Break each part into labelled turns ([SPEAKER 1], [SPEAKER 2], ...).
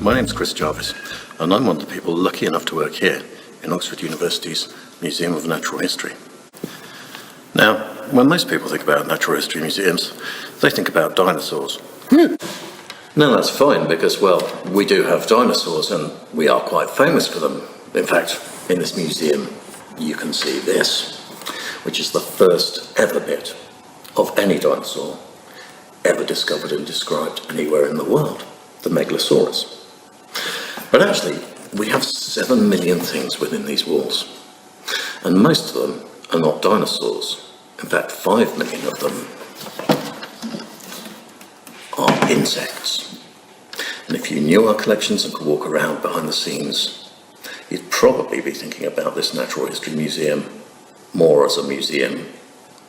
[SPEAKER 1] My name's Chris Jarvis, and I'm one of the people lucky enough to work here in Oxford University's Museum of Natural History. Now, when most people think about natural history museums, they think about dinosaurs. No, that's fine, because, well, we do have dinosaurs, and we are quite famous for them. In fact, in this museum, you can see this, which is the first ever bit of any dinosaur ever discovered and described anywhere in the world, the Megalosaurus. But actually, we have 7 million things within these walls, and most of them are not dinosaurs. In fact, 5 million of them are insects. And if you knew our collections and could walk around behind the scenes, you'd probably be thinking about this Natural History Museum more as a museum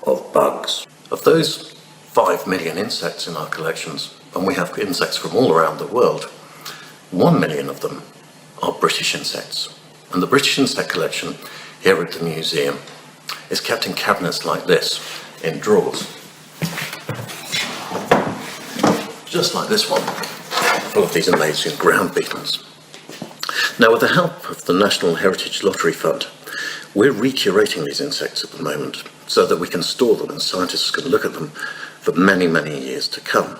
[SPEAKER 1] of bugs. Of those 5 million insects in our collections, and we have insects from all around the world, 1 million of them are British insects. And the British insect collection here at the museum is kept in cabinets like this, in drawers. Just like this one, full of these amazing ground beetles. Now, with the help of the National Heritage Lottery Fund, we're recurating these insects at the moment so that we can store them and scientists can look at them for many, many years to come.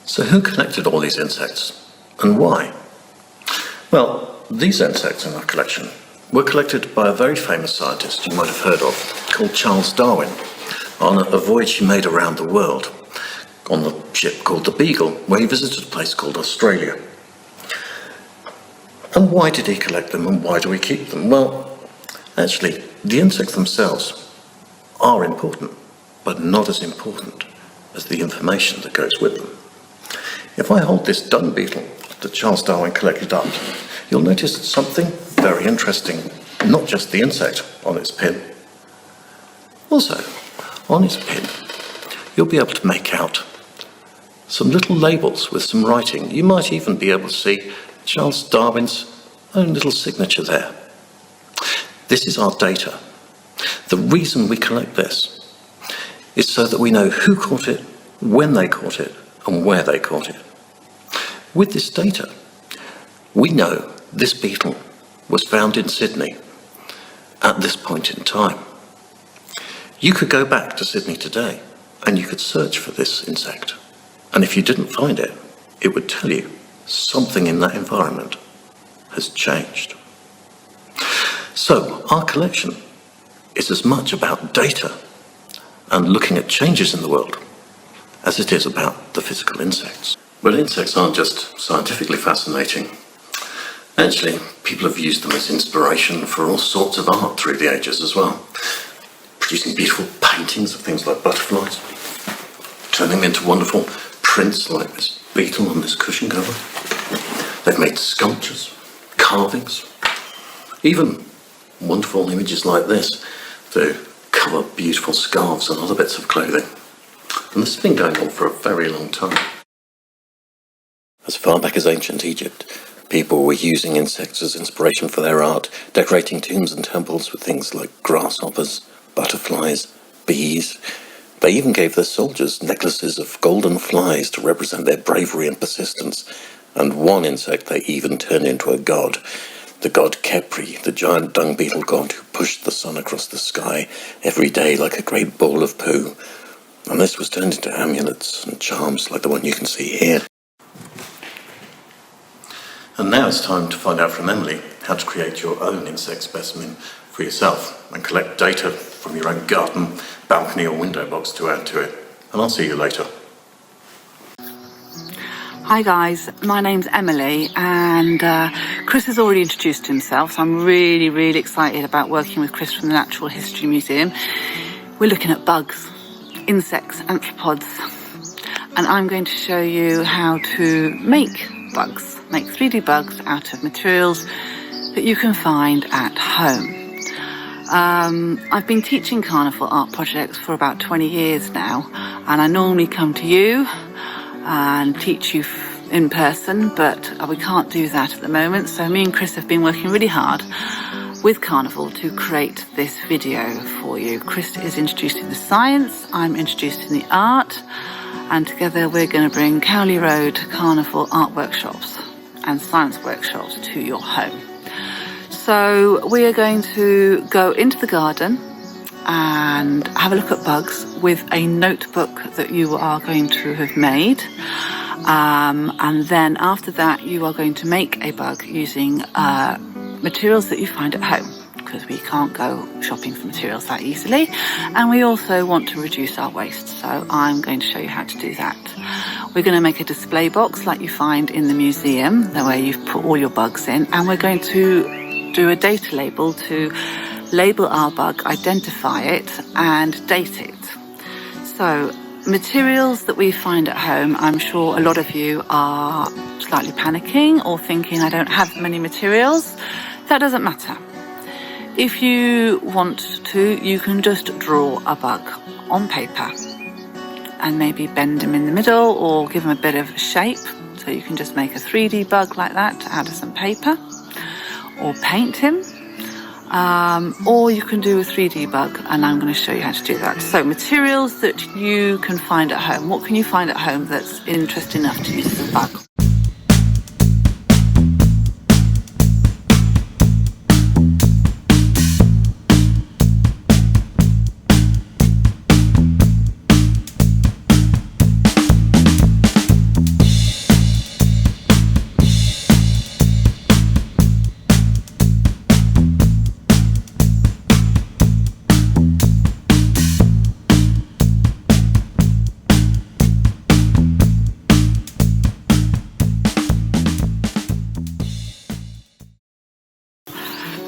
[SPEAKER 1] So who collected all these insects and why? Well, these insects in our collection were collected by a very famous scientist you might have heard of, called Charles Darwin, on a voyage he made around the world on the ship called the Beagle, where he visited a place called Australia. And why did he collect them, and why do we keep them? Well, actually, the insects themselves are important, but not as important as the information that goes with them. If I hold this dung beetle that Charles Darwin collected up, you'll notice something very interesting, not just the insect on its pin. Also, on its pin, you'll be able to make out some little labels with some writing. You might even be able to see Charles Darwin's own little signature there. This is our data. The reason we collect this is so that we know who caught it, when they caught it, and where they caught it. With this data, we know this beetle was found in Sydney at this point in time. You could go back to Sydney today and you could search for this insect. And if you didn't find it, it would tell you something in that environment has changed. So our collection is as much about data and looking at changes in the world as it is about the physical insects. But insects aren't just scientifically fascinating. Actually, people have used them as inspiration for all sorts of art through the ages as well, producing beautiful paintings of things like butterflies, turning them into wonderful prints like this beetle on this cushion cover. They've made sculptures, carvings, even wonderful images like this to cover beautiful scarves and other bits of clothing. And this has been going on for a very long time. As far back as ancient Egypt, people were using insects as inspiration for their art, decorating tombs and temples with things like grasshoppers, butterflies, bees. They even gave their soldiers necklaces of golden flies to represent their bravery and persistence. And one insect they even turned into a god, the god Khepri, the giant dung beetle god who pushed the sun across the sky every day like a great ball of poo. And this was turned into amulets and charms like the one you can see here. And now it's time to find out from Emily how to create your own insect specimen for yourself and collect data from your own garden, balcony or window box to add to it. And I'll see you later.
[SPEAKER 2] Hi guys, my name's Emily and Chris has already introduced himself, so I'm really excited about working with Chris from the Natural History Museum. We're looking at bugs, insects, arthropods, and I'm going to show you how to make bugs, make 3D bugs out of materials that you can find at home. I've been teaching carnival art projects for about 20 years now, and I normally come to you and teach you in person, but we can't do that at the moment. So me and Chris have been working really hard with Carnival to create this video for you. Chris is introducing the science, I'm introducing the art, and together we're going to bring Cowley Road Carnival art workshops and science workshops to your home. So we are going to go into the garden and have a look at bugs with a notebook that you are going to have made. And then after that, you are going to make a bug using materials that you find at home, because we can't go shopping for materials that easily. And we also want to reduce our waste. So I'm going to show you how to do that. We're going to make a display box like you find in the museum, where you've put all your bugs in. And we're going to do a data label to label our bug, identify it, and date it. So materials that we find at home, I'm sure a lot of you are slightly panicking or thinking, I don't have many materials. That doesn't matter. If you want to, you can just draw a bug on paper and maybe bend him in the middle or give him a bit of shape. So you can just make a 3D bug like that out of some paper, or paint him. Or you can do a 3D bug, and I'm going to show you how to do that. So materials that you can find at home. What can you find at home that's interesting enough to use as a bug?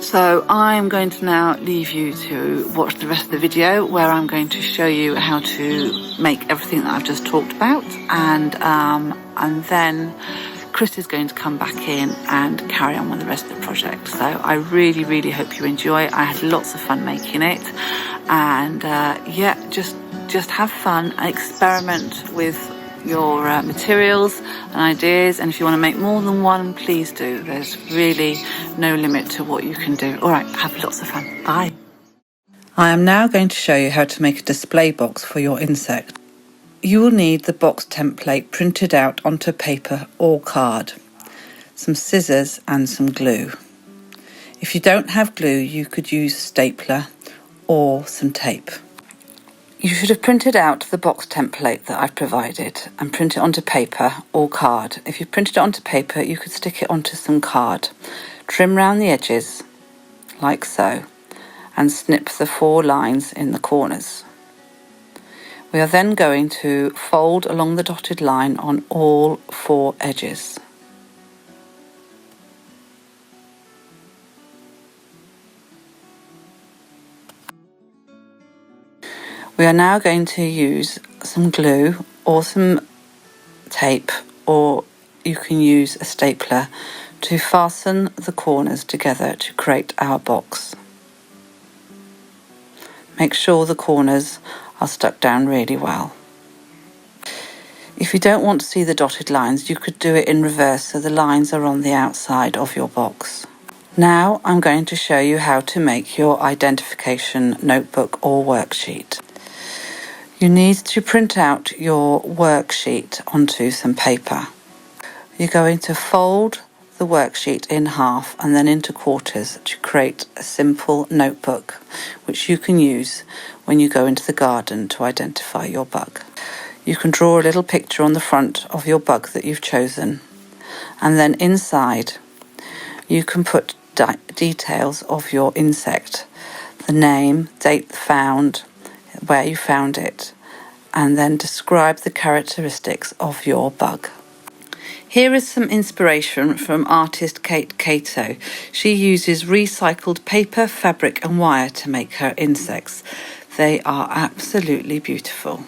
[SPEAKER 2] So I'm going to now leave you to watch the rest of the video, where I'm going to show you how to make everything that I've just talked about, and then Chris is going to come back in and carry on with the rest of the project. So I really, really hope you enjoy. I had lots of fun making it, and yeah, just have fun and experiment with your materials and ideas, and if you want to make more than one, please do. There's really no limit to what you can do. All right, have lots of fun. Bye. I am now going to show you how to make a display box for your insect. You will need the box template printed out onto paper or card, some scissors and some glue. If you don't have glue, you could use a stapler or some tape. You should have printed out the box template that I've provided and print it onto paper or card. If you printed it onto paper, you could stick it onto some card. Trim round the edges, like so, and snip the 4 lines in the corners. We are then going to fold along the dotted line on all 4 edges. We are now going to use some glue or some tape, or you can use a stapler to fasten the corners together to create our box. Make sure the corners are stuck down really well. If you don't want to see the dotted lines, you could do it in reverse so the lines are on the outside of your box. Now I'm going to show you how to make your identification notebook or worksheet. You need to print out your worksheet onto some paper. You're going to fold the worksheet in half and then into quarters to create a simple notebook, which you can use when you go into the garden to identify your bug. You can draw a little picture on the front of your bug that you've chosen, and then inside you can put details of your insect, the name, date found, where you found it, and then describe the characteristics of your bug. Here is some inspiration from artist Cato. She uses recycled paper, fabric and wire to make her insects. They are absolutely beautiful.